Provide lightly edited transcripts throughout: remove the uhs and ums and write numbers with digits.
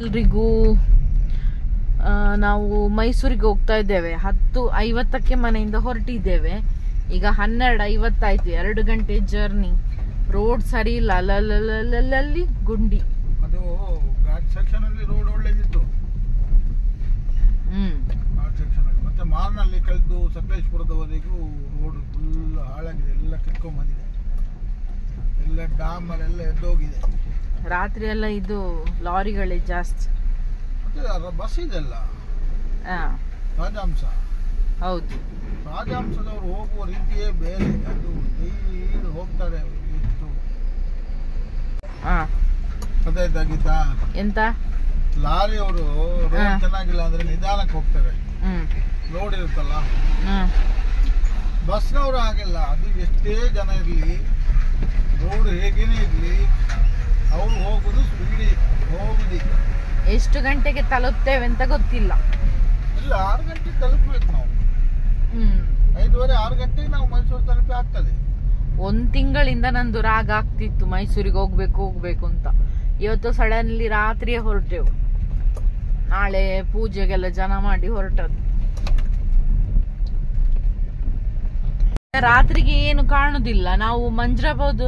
ಎಲ್ರಿಗೂ ನಾವು ಮೈಸೂರಿಗೆ ಹೋಗ್ತಾ ಇದ್ದೇವೆ. 10:50ಕ್ಕೆ ಮನೆಯಿಂದ ಹೊರಟಿದ್ದೇವೆ. ಈಗ 12:50 ಆಯ್ತು. 2 ಗಂಟೆ ಜರ್ನಿ. ರೋಡ್ ಸರಿ ಇಲ್ಲ, ಅಲ್ಲಲ್ಲಿ ಗುಂಡಿ. ಅದು ಘಾಟ್ ಸೆಕ್ಷನ್ ಅಲ್ಲಿ ರೋಡ್ ಒಳ್ಳೆದಿತ್ತು. ಘಾಟ್ ಸೆಕ್ಷನ್ ಅಲ್ಲಿ ಮತ್ತೆ ಮಾರ್ನಲ್ಲಿ ಕಳೆದು ಸಕಲೇಶ್ಪುರದವರೆಗೂ ರೋಡ್ ಫುಲ್ ಹಾಳಾಗಿದೆ, ಎಲ್ಲ ಕಿತ್ಕೊಂಡ್ ಬಂದಿದೆ, ಎಲ್ಲ ಡ್ಯಾಮ್ ಅಲ್ಲೆಲ್ಲ ಎದ್ದೋಗಿದೆ. ರಾತ್ರಿ ಎಲ್ಲ ಇದು ಲಾರಿಗಳೇ ಜಾಸ್ತಿ. ಮತ್ತೆ ಬಸ್ ಇದೆಲ್ಲ ರಾಜಹಂಸ. ಹೌದು, ರಾಜಹಂಸದವರು ಹೋಗುವ ರೀತಿಯೇ ಬೇರೆ. ಅದು ಡೈಲಿ ಹೋಗ್ತಾರೆ. ಎಷ್ಟು ಗೊತ್ತಾಯ್ತಾಗಿತ್ತಾ? ಎಂತ ಲಾರಿ ಅವರು ರೋಡ್ ಚೆನ್ನಾಗಿಲ್ಲ ಅಂದ್ರೆ ನಿಧಾನಕ್ಕೆ ಹೋಗ್ತಾರೆ, ರೋಡ್ ಇರುತ್ತಲ್ಲ. ಬಸ್ನವರು ಹಾಗೆಲ್ಲ, ಅದು ಎಷ್ಟೇ ಜನ ಇರಲಿ, ರೋಡ್ ಹೇಗೇನೆ ಇರಲಿ, ಅವ್ರು ಹೋಗುದು ಸ್ಪೀಡಿ ಹೋಗುದಿ. ಎಷ್ಟು ಗಂಟೆಗೆ ತಲುಪ್ತೇವೆ ಅಂತ ಗೊತ್ತಿಲ್ಲ. ಇಲ್ಲ, 6 ಗಂಟೆಗೆ ತಲುಪಬೇಕು ನಾವು. 5:30 6 ಗಂಟೆಗೆ ನಾವು ಮೈಸೂರು ತಲುಪಿ ಆಗ್ತದೆ. 1 ತಿಂಗಳಿಂದ ನಂದು ರಾಗ ಆಗ್ತಿತ್ತು ಮೈಸೂರಿಗೆ ಹೋಗ್ಬೇಕು ಅಂತ. ಇವತ್ತು ಸಡನ್ಲಿ ರಾತ್ರಿಯೇ ಹೊರಟೆವು. ನಾಳೆ ಪೂಜೆಗೆಲ್ಲ ಜನ ಮಾಡಿ ಹೊರಟದ್ದು. ರಾತ್ರಿಗೆ ಏನು ಕಾಣುದಿಲ್ಲ. ನಾವು ಮಂಜ್ರಾಬಾದ್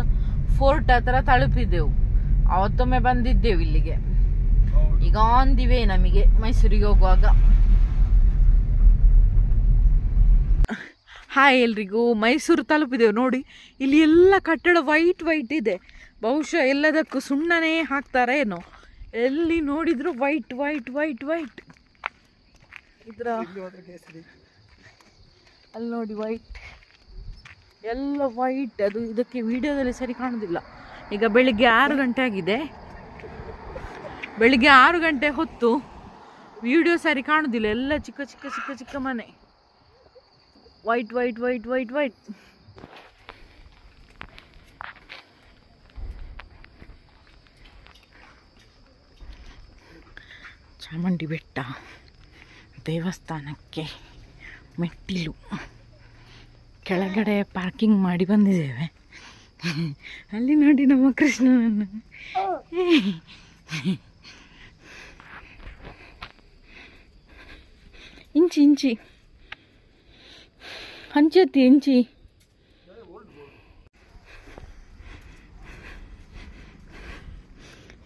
ಫೋರ್ಟ್ ಹತ್ರ ತಲುಪಿದೆವು. ಅವತ್ತೊಮ್ಮೆ ಬಂದಿದ್ದೇವು ಇಲ್ಲಿಗೆ. ಈಗ ಆನ್ ದಿ ವೇ ನಮಗೆ ಮೈಸೂರಿಗೆ ಹೋಗುವಾಗ. ಹಾಯ್ ಎಲ್ರಿಗೂ, ಮೈಸೂರು ತಲುಪಿದೆವು. ನೋಡಿ, ಇಲ್ಲಿ ಎಲ್ಲ ಕಟ್ಟಡ ವೈಟ್ ಇದೆ. ಬಹುಶಃ ಎಲ್ಲದಕ್ಕೂ ಸುಣ್ಣನೇ ಹಾಕ್ತಾರೆ ಏನೋ. ಎಲ್ಲಿ ನೋಡಿದ್ರು ವೈಟ್. ಇದ್ರ ಅಲ್ಲಿ ನೋಡಿ ವೈಟ್, ಎಲ್ಲ ವೈಟ್. ಅದು ಇದಕ್ಕೆ ವಿಡಿಯೋದಲ್ಲಿ ಸರಿ ಕಾಣುದಿಲ್ಲ. ಈಗ ಬೆಳಿಗ್ಗೆ 6 ಗಂಟೆ ಆಗಿದೆ. ಬೆಳಿಗ್ಗೆ 6 ಗಂಟೆ ಹೊತ್ತು ವಿಡಿಯೋ ಸರಿ ಕಾಣುದಿಲ್ಲ. ಎಲ್ಲ ಚಿಕ್ಕ ಮನೆ. ವೈಟ್. ಚಾಮುಂಡಿ ಬೆಟ್ಟ ದೇವಸ್ಥಾನಕ್ಕೆ ಮೆಟ್ಟಿಲು. ಕೆಳಗಡೆ ಪಾರ್ಕಿಂಗ್ ಮಾಡಿ ಬಂದಿದ್ದೇವೆ. ಅಲ್ಲಿ ನೋಡಿ ನಮ್ಮ ಕೃಷ್ಣನನ್ನು. ಇಂಚಿ ಹಂಚತ್ತಿ ಇಂಚಿ.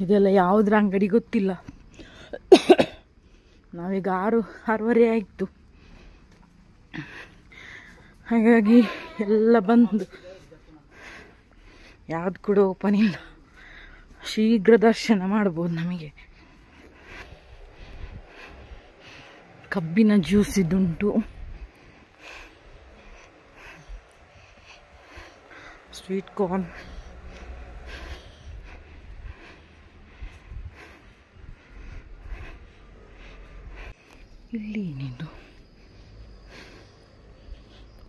ಇದೆಲ್ಲ ಯಾವುದ್ರ ಅಂಗಡಿ ಗೊತ್ತಿಲ್ಲ. ನಾವೀಗ 6:30 ಆಯಿತು. ಹಾಗಾಗಿ ಎಲ್ಲ ಬಂದು ಯಾವ್ದು ಕೂಡ ಓಪನ್ ಇಲ್ಲ. ಶೀಘ್ರ ದರ್ಶನ ಮಾಡ್ಬೋದು ನಮಗೆ. ಕಬ್ಬಿನ ಜ್ಯೂಸ್ ಇದುಂಟು, ಸ್ವೀಟ್ ಕಾರ್ನ್, ಇಲ್ಲಿ ಏನಿದು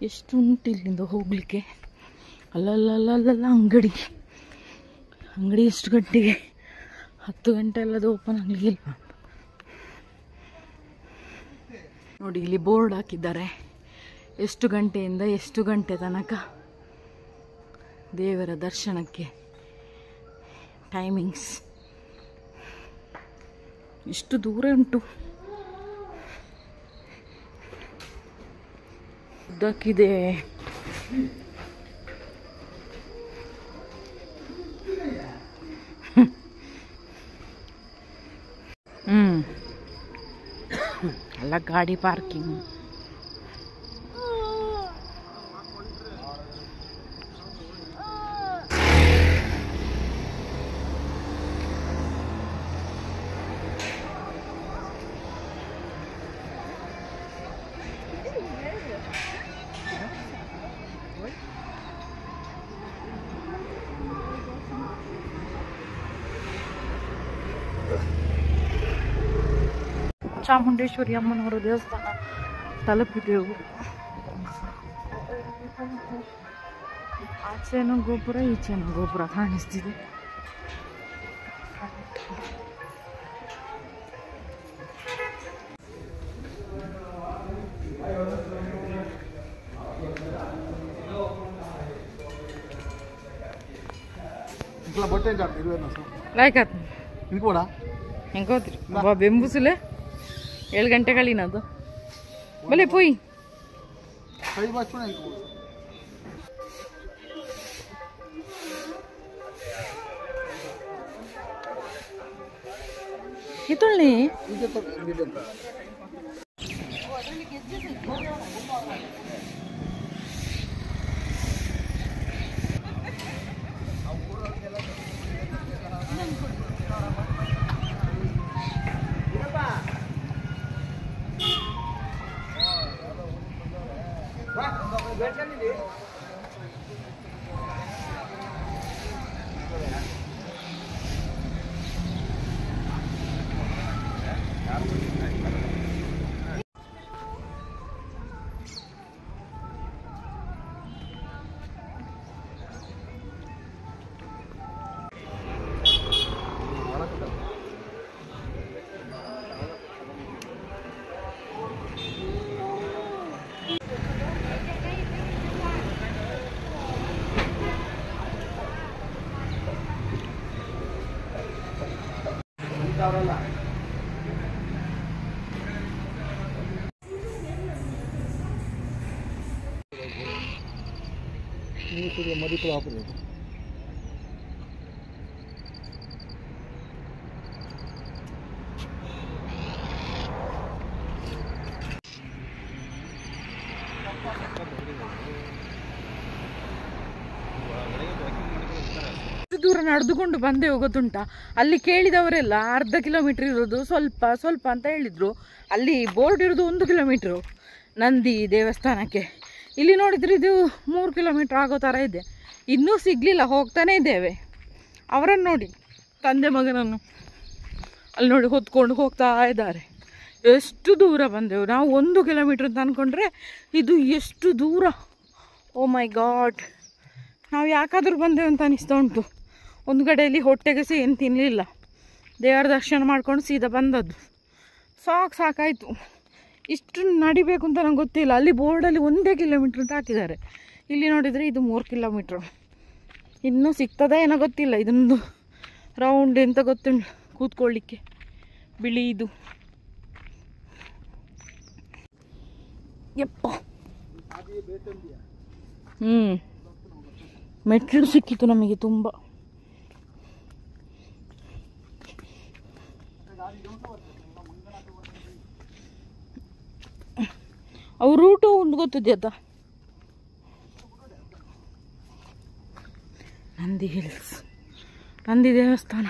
ಎಷ್ಟು ಉಂಟು ಇಲ್ಲಿಂದ ಹೋಗ್ಲಿಕ್ಕೆ. ಅಲ್ಲಲ್ಲ ಅಂಗಡಿ ಎಷ್ಟು ಗಂಟೆಗೆ? 10 ಗಂಟೆ ಎಲ್ಲದು ಓಪನ್ ಆಗಲಿಲ್ಲ. ನೋಡಿ, ಇಲ್ಲಿ ಬೋರ್ಡ್ ಹಾಕಿದ್ದಾರೆ. ಎಷ್ಟು ಗಂಟೆಯಿಂದ ಎಷ್ಟು ಗಂಟೆ ತನಕ ದೇವರ ದರ್ಶನಕ್ಕೆ ಟೈಮಿಂಗ್ಸ್. ಎಷ್ಟು ದೂರ ಉಂಟು. ಉದ್ದಕ್ಕಿದೆ. ಎಲ್ಲ ಗಾಡಿ ಪಾರ್ಕಿಂಗ್. ಚಾಮುಂಡೇಶ್ವರಿ ಅಮ್ಮನವರ ದೇವಸ್ಥಾನ ತಲುಪಿದೆವು. ಆಚೆನೂ ಗೋಪುರ, ಈಚೆನೂ ಗೋಪುರ ಕಾಣಿಸ್ತಿದೆ. ఇట్లా బొట్టే కాదు 20 లైక్ ఇది కూడా ಹೆಂಗೆ ಹೋದ್ರಿ ಬಾ ಬೆಂಬುಸುಲೆ 7 ಗಂಟೆ ಕಳಿನದು ಬಲೆ ಪೋಯಿ ಇತ್ತೊಳ್ಳಿ ಮರಿಗಳು ಹಾಕೋದು ದೂರ ನಡೆದುಕೊಂಡು ಬಂದೆ ಗೊತ್ತುಂಟ. ಅಲ್ಲಿ ಕೇಳಿದವರೆಲ್ಲ ಅರ್ಧ ಕಿಲೋಮೀಟರ್ ಇರೋದು ಸ್ವಲ್ಪ ಸ್ವಲ್ಪ ಅಂತ ಹೇಳಿದ್ರು. ಅಲ್ಲಿ ಬೋರ್ಡ್ ಇರೋದು 1 ಕಿಲೋಮೀಟ್ರು ನಂದಿ ದೇವಸ್ಥಾನಕ್ಕೆ. ಇಲ್ಲಿ ನೋಡಿದ್ರೆ ಇದು 3 ಕಿಲೋಮೀಟ್ರ್ ಆಗೋ ಥರ ಇದೆ. ಇನ್ನೂ ಸಿಗಲಿಲ್ಲ, ಹೋಗ್ತಾನೇ ಇದ್ದೇವೆ. ಅವರನ್ನು ನೋಡಿ, ತಂದೆ ಮಗನನ್ನು ಅಲ್ಲಿ ನೋಡಿ ಹೊತ್ಕೊಂಡು ಹೋಗ್ತಾ ಇದ್ದಾರೆ. ಎಷ್ಟು ದೂರ ಬಂದೆವು ನಾವು. 1 ಕಿಲೋಮೀಟ್ರ್ ಅಂತ ಅಂದ್ಕೊಂಡ್ರೆ ಇದು ಎಷ್ಟು ದೂರ. ಓ ಮೈ ಗಾಡ್, ನಾವು ಯಾಕಾದರೂ ಬಂದೆವು ಅಂತ ಅನಿಸ್ತಾ ಉಂಟು. ಒಂದು ಕಡೆಯಲ್ಲಿ ಹೊಟ್ಟೆಗೆ ಸಹ ಏನು ತಿನ್ನಲಿಲ್ಲ, ದೇವರ ದರ್ಶನ ಮಾಡ್ಕೊಂಡು ಸೀದಾ ಬಂದದ್ದು. ಸಾಕಾಯಿತು. ಇಷ್ಟು ನಡಿಬೇಕು ಅಂತ ನಂಗೆ ಗೊತ್ತಿಲ್ಲ. ಅಲ್ಲಿ ಬೋರ್ಡಲ್ಲಿ 1 ಕಿಲೋಮೀಟ್ರ್ ಅಂತ ಹಾಕಿದ್ದಾರೆ. ಇಲ್ಲಿ ನೋಡಿದರೆ ಇದು 3 ಕಿಲೋಮೀಟ್ರು. ಇನ್ನೂ ಸಿಗ್ತದ ಏನೋ ಗೊತ್ತಿಲ್ಲ. ಇದೊಂದು ರೌಂಡ್ ಎಂತ ಗೊತ್ತುಂಟು ಕೂತ್ಕೊಳ್ಳಿಕ್ಕೆ, ಬಿಳಿದು. ಯಪ್ಪ, ಮೆಟ್ಲು ಸಿಕ್ಕಿತು ನಮಗೆ ತುಂಬ. ಅವು ರೂಟು ಒಂದು ಗೊತ್ತಿದೆಯಾ? ನಂದಿ ಹಿಲ್ಸ್, ನಂದಿ ದೇವಸ್ಥಾನ.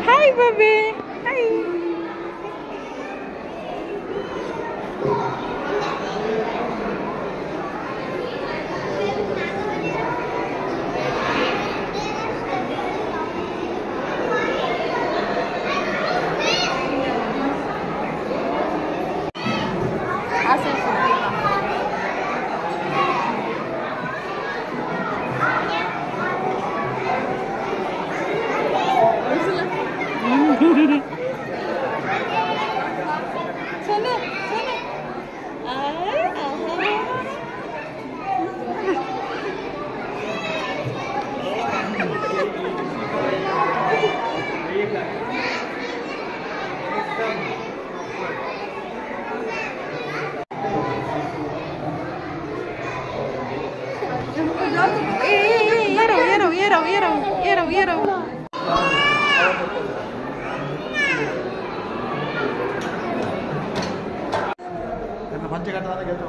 Hi, baby. Hi. ಏರವ್ ಪಂಚಘಟ್ಟ ಗೆದ್ದು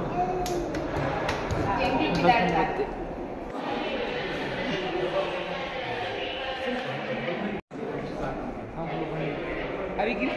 ಅವಿಗೆ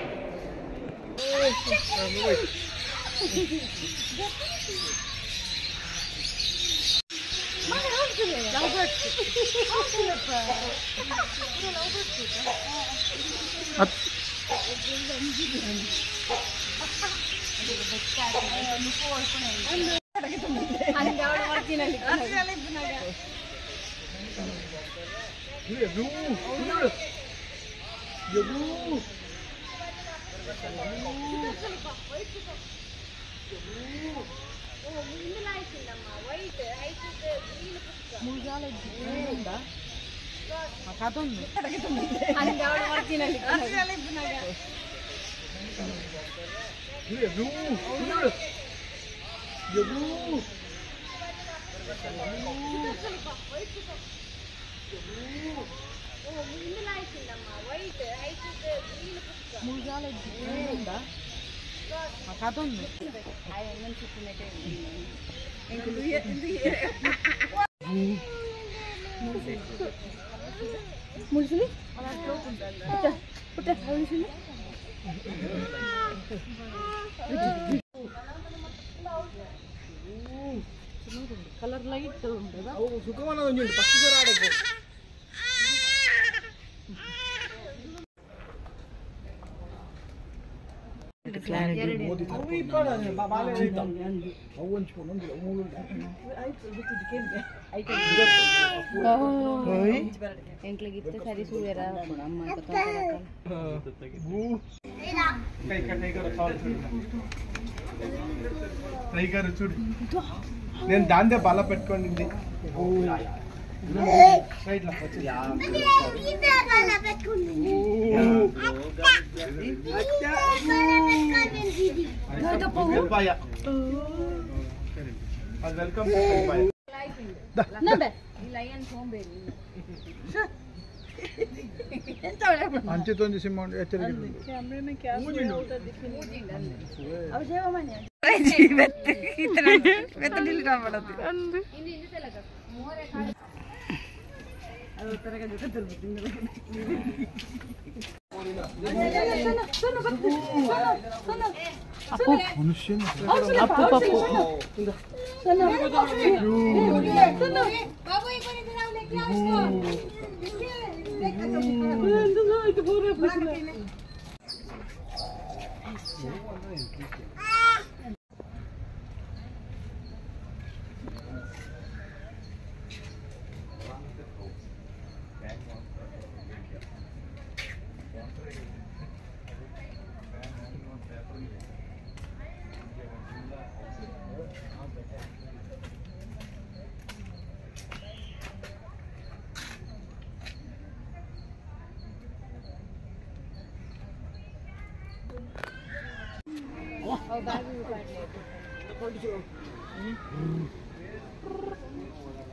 ಮುಳ್ಸಲಿ ಪುಟ್ಟ ಮುಳ್ಸಲಿ ಕಲರ್ ಲೈಟ್ ಉಂಟದ ಸುಖವನ ಒಂದು ಪಕ್ಷಿಗರ ಆಡಕ್ಕೆ ಎಂಕ್ಲಿಗಿತ್ತು ಸರಿ ಸೂರ್ಯರ ಕೈಗಾರು ಚೂಡಿ నేను దాందే బల పెట్టుకోండి వెల్కమ్ అంచెతోంది సిమ్ హెచ్చరిక ಅಪ್ಪು ಪಪ್ಪು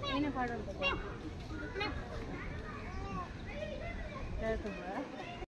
ಏನೇ ಪಾಡೋದು